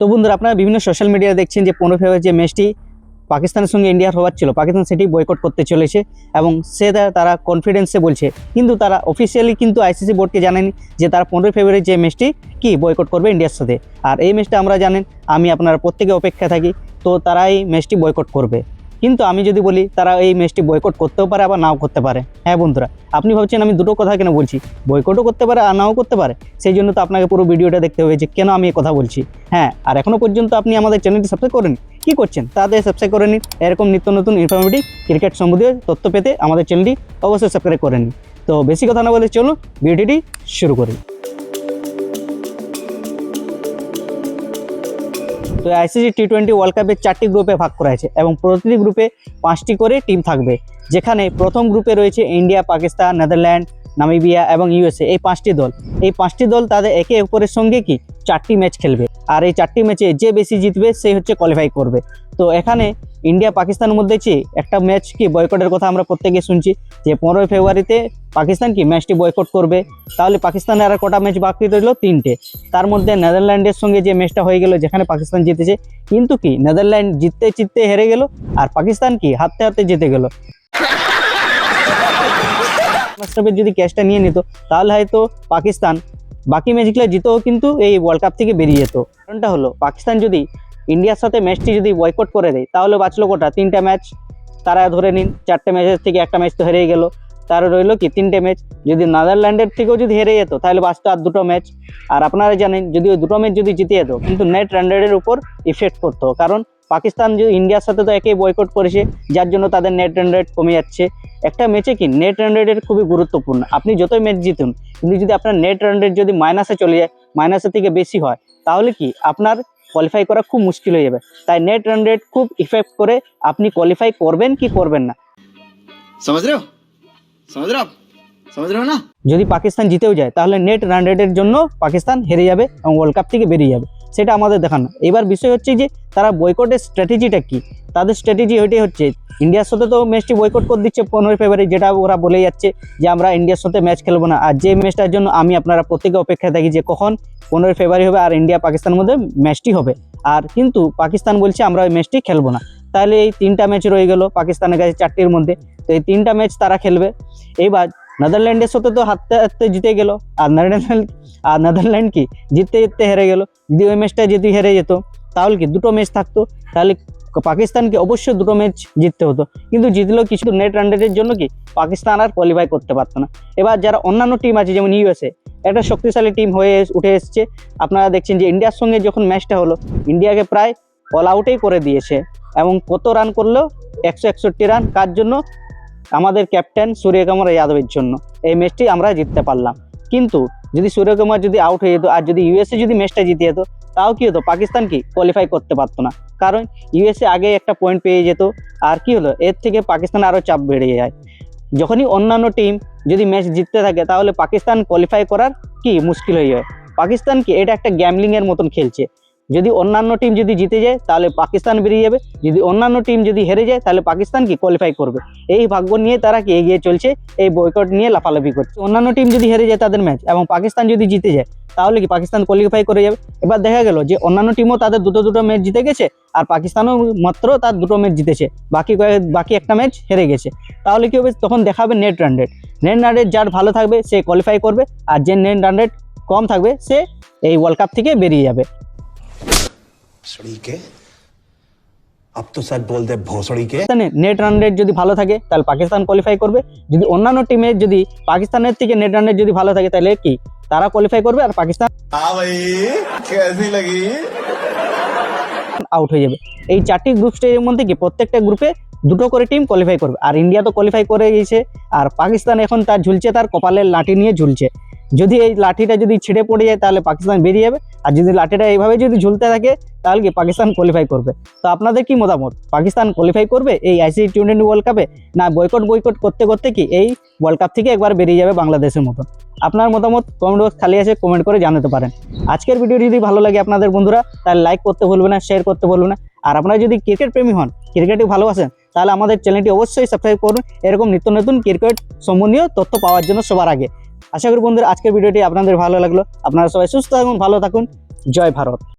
তো বন্ধুরা, আপনারা বিভিন্ন সোশ্যাল মিডিয়ায় দেখছেন যে 15 ফেব্রুয়ারি যে ম্যাচটি পাকিস্তানের সঙ্গে ইন্ডিয়ার হওয়ার ছিল, পাকিস্তান সেটি বয়কট করতে চলেছে এবং তারা কনফিডেন্সে বলছে, কিন্তু তারা অফিসিয়ালি কিন্তু আইসিসি বোর্ডকে জানেনি যে তারা 15 ফেব্রুয়ারি যে ম্যাচটি কি বয়কট করবে ইন্ডিয়ার সাথে। আর এই ম্যাচটা আমরা জানেন, আমি আপনারা প্রত্যেকে অপেক্ষায় থাকি, তো তারা এই ম্যাচটি বয়কট করবে। কিন্তু আমি যদি বলি তারা এই ম্যাচটি বয়কট করতেও পারে, আবার নাও করতে পারে। হ্যাঁ বন্ধুরা, আপনি ভাবছেন আমি দুটো কথা কেন বলছি, বয়কটও করতে পারে আর নাও করতে পারে। সেই জন্য তো আপনাকে পুরো ভিডিওটা দেখতে হবে যে কেন আমি এই কথা বলছি। হ্যাঁ, আর এখনও পর্যন্ত আপনি আমাদের চ্যানেলটি সাবস্ক্রাইব করেন, কি করছেন তাদের সাবস্ক্রাইব করে নিন। এরকম নিত্য নতুন ইনফরমেটিভ ক্রিকেট সম্বন্ধীয় তথ্য পেতে আমাদের চ্যানেলটি অবশ্যই সাবস্ক্রাইব করে নিন। তো বেশি কথা না বলে চলুন ভিডিওটি শুরু করি। তো আইসিসি টি20 ওয়ার্ল্ড কাপের 4টি গ্রুপে ভাগ করা হয়েছে এবং প্রতিটি গ্রুপে 5টি করে টিম থাকবে, যেখানে প্রথম গ্রুপে রয়েছে ইন্ডিয়া, পাকিস্তান, নেদারল্যান্ড, নামিবিয়া এবং ইউএসএ। এই 5টি দল, তাদের একে অপরের সঙ্গে কি 4টি ম্যাচ খেলবে, আর এই 4টি ম্যাচে যে বেশি জিতবে সেই হচ্ছে কোয়ালিফাই করবে। তো এখানে ইন্ডিয়া পাকিস্তানের মধ্যে একটা ম্যাচ কি বয়কটের কথা আমরা প্রত্যেকে শুনছি যে 15 ফেব্রুয়ারিতে পাকিস্তান কি ম্যাচটি বয়কট করবে। তাহলে পাকিস্তানের আর কটা ম্যাচ বাকি রইল? 3টে। তার মধ্যে নেদারল্যান্ডের সঙ্গে যে ম্যাচটা হয়ে গেল, যেখানে পাকিস্তান জিতেছে, কিন্তু কি নেদারল্যান্ড জিততে হেরে গেল আর পাকিস্তান কি হারতে জিতে গেল। যদি ক্যাচটা নিয়ে নিত তাহলে হয়তো পাকিস্তান বাকি ম্যাচগুলো জিতেও কিন্তু এই ওয়ার্ল্ড কাপ থেকে বেরিয়ে যেত। কারণটা হলো, পাকিস্তান যদি ইন্ডিয়ার সাথে ম্যাচটি যদি বয়কট করে দেয় তাহলে বাঁচলো কোটা 3টা ম্যাচ। তারা ধরে নিন 4টে ম্যাচের থেকে একটা ম্যাচ তো হেরেই গেল, তার রইল কি 3টে ম্যাচ। যদি নেদারল্যান্ডের থেকেও যদি হেরে যেত তাহলে বাঁচতো আর 2টো ম্যাচ। আর আপনারা জানেন, যদি ওই 2টো ম্যাচ যদি জিতে যেত কিন্তু নেট রান রেটের উপর ইফেক্ট করতো, কারণ পাকিস্তান যদি ইন্ডিয়ার সাথে তো একেই বয়কট করেছে, যার জন্য তাদের নেট রান রেট কমে যাচ্ছে। একটা ম্যাচে কি নেট রান রেটের খুবই গুরুত্বপূর্ণ। আপনি যতই ম্যাচ জিতুন, কিন্তু যদি আপনার নেট রান রেট যদি মাইনাসে চলে যায়, মাইনাসের থেকে বেশি হয়, তাহলে কি আপনার কোয়ালিফাই করা খুব মুশকিল হয়ে যাবে। তাই নেট রান রেট খুব ইফেক্ট করে আপনি কোয়ালিফাই করবেন কি করবেন না। समझ रहे हो ना। যদি পাকিস্তান জিতেও যায় তাহলে নেট রান রেটের জন্য পাকিস্তান হেরে যাবে এবং ওয়ার্ল্ড কাপ থেকে বেরিয়ে যাবে, সেটা আমাদের দেখানো। এবার বিষয় হচ্ছে যে তারা বয়কটের স্ট্র্যাটেজিটা কি। তাদের স্ট্র্যাটেজি ওইটাই হচ্ছে, ইন্ডিয়ার সাথে তো ম্যাচটি বয়কট করে দিচ্ছে 15 ফেব্রুয়ারি, যেটা ওরা বলে যাচ্ছে যে আমরা ইন্ডিয়ার সাথে ম্যাচ খেলবো না। আর যে ম্যাচটার জন্য আমি আপনারা প্রত্যেকে অপেক্ষায় থাকি যে কখন 15 ফেব্রুয়ারি হবে আর ইন্ডিয়া পাকিস্তানের মধ্যে ম্যাচটি হবে। আর কিন্তু পাকিস্তান বলছে আমরা ওই ম্যাচটি খেলবো না। তাহলে এই 3টা ম্যাচ রয়ে গেল পাকিস্তানের কাছে 4টির মধ্যে। তো এই 3টা ম্যাচ তারা খেলবে। নেদারল্যান্ডের সাথে তো হারতে জিতে গেল, আর নেদারল্যান্ড কি জিততে হেরে গেল। যদি ওই ম্যাচটা যদি হেরে যেত তাহলে কি 2টো ম্যাচ থাকতো, তাহলে পাকিস্তানকে অবশ্যই 2টো ম্যাচ জিততে হতো। কিন্তু জিতলেও কিছু নেট রান রেটের জন্য কি পাকিস্তান আর কোয়ালিফাই করতে পারতো না। এবার যারা অন্যান্য টিম আছে, যেমন ইউএসএ, একটা শক্তিশালী টিম হয়ে উঠে এসছে। আপনারা দেখছেন যে ইন্ডিয়ার সঙ্গে যখন ম্যাচটা হলো, ইন্ডিয়াকে প্রায় অল আউটেই করে দিয়েছে এবং কত রান করলো? 161 রান। কার জন্য? আমাদের ক্যাপ্টেন সূর্যকুমার যাদবের জন্য এই ম্যাচটি আমরা জিততে পারলাম। কিন্তু যদি সূর্যকুমার যদি আউট হয়ে যেত আর যদি ইউএসএ যদি ম্যাচটা জিতে যেত, তাও কি হতো? পাকিস্তান কি কোয়ালিফাই করতে পারতো না, কারণ ইউএসএ আগে একটা পয়েন্ট পেয়ে যেত। আর কি হলো, এর থেকে পাকিস্তান আরও চাপ বেড়ে যায়। যখনই অন্যান্য টিম যদি ম্যাচ জিততে থাকে তাহলে পাকিস্তান কোয়ালিফাই করার কি মুশকিল হয়ে যায়। পাকিস্তান কি এটা একটা গ্যামলিংয়ের মতন খেলছে। যদি অন্যান্য টিম যদি জিতে যায় তাহলে পাকিস্তান বেরিয়ে যাবে, যদি অন্যান্য টিম যদি হেরে যায় তাহলে পাকিস্তান কি কোয়ালিফাই করবে। এই ভাগ্য নিয়ে তারা কি এগিয়ে চলছে, এই বয়কট নিয়ে লাফালাফি করছে। অন্যান্য টিম যদি হেরে যায় তাদের ম্যাচ এবং পাকিস্তান যদি জিতে যায় তাহলে কি পাকিস্তান কোয়ালিফাই করে যাবে। এবার দেখা গেল যে অন্যান্য টিমও তাদের দুটো ম্যাচ জিতে গেছে আর পাকিস্তানও মাত্র তার 2টো ম্যাচ জিতেছে, বাকি একটা ম্যাচ হেরে গেছে। তাহলে কি হবে? তখন দেখাবে net run rate. Net run rate যার ভালো থাকবে সে কোয়ালিফাই করবে, আর যে নেট রান রেট কম থাকবে সে এই ওয়ার্ল্ড কাপ থেকে বেরিয়ে যাবে। अब तो सच बोल दे भोसड़ी के। নেট রান রেট যদি ভালো থাকে তাহলে পাকিস্তান কোয়ালিফাই করবে। যদি অন্যান্য টিমের যদি পাকিস্তানের থেকে নেট রান রেট যদি ভালো থাকে তাহলে কি তারা কোয়ালিফাই করবে আর পাকিস্তান আউট হয়ে যাবে। এই 4টি গ্রুপ স্টেজের মধ্যে কি প্রত্যেকটা গ্রুপে 2টো করে টিম কোয়ালিফাই করবে। আর ইন্ডিয়া তো কোয়ালিফাই করে গেছে, আর পাকিস্তান এখন তার ঝুলছে, তার কপালের লাঠি নিয়ে ঝুলছে। যদি এই লাঠিটা যদি ছিঁড়ে পড়ে যায় তাহলে পাকিস্তান বেরিয়ে যাবে, আর যদি লাঠিটা এইভাবে যদি ঝুলতে থাকে তাহলে কি পাকিস্তান কোয়ালিফাই করবে। তো আপনাদের কি মতামত? পাকিস্তান কোয়ালিফাই করবে এই আইসিসি টি20 ওয়ার্ল্ড কাপে, না বয়কট করতে করতে কি এই ওয়ার্ল্ড কাপ থেকে একবার বেরিয়ে যাবে বাংলাদেশের মতন? আপনার মতামত কমেন্ট বক্স খালি আছে, কমেন্ট করে জানাতে পারেন। আজকের ভিডিও যদি ভালো লাগে আপনাদের বন্ধুরা, তাহলে লাইক করতে ভুলবেন না, শেয়ার করতে ভুলবেন না। আর আপনারা যদি ক্রিকেট প্রেমী হন, ক্রিকেটে ভালোবাসেন, তাহলে আমাদের চ্যানেলটি অবশ্যই সাবস্ক্রাইব করুন এরকম নিত্য নতুন ক্রিকেট সম্বন্ধীয় তথ্য পাওয়ার জন্য সবার আগে। আশা করি বন্ধুরা আজকের ভিডিওটি আপনাদের ভালো লাগলো। আপনারা সবাই সুস্থ থাকুন, ভালো থাকুন। জয় ভারত।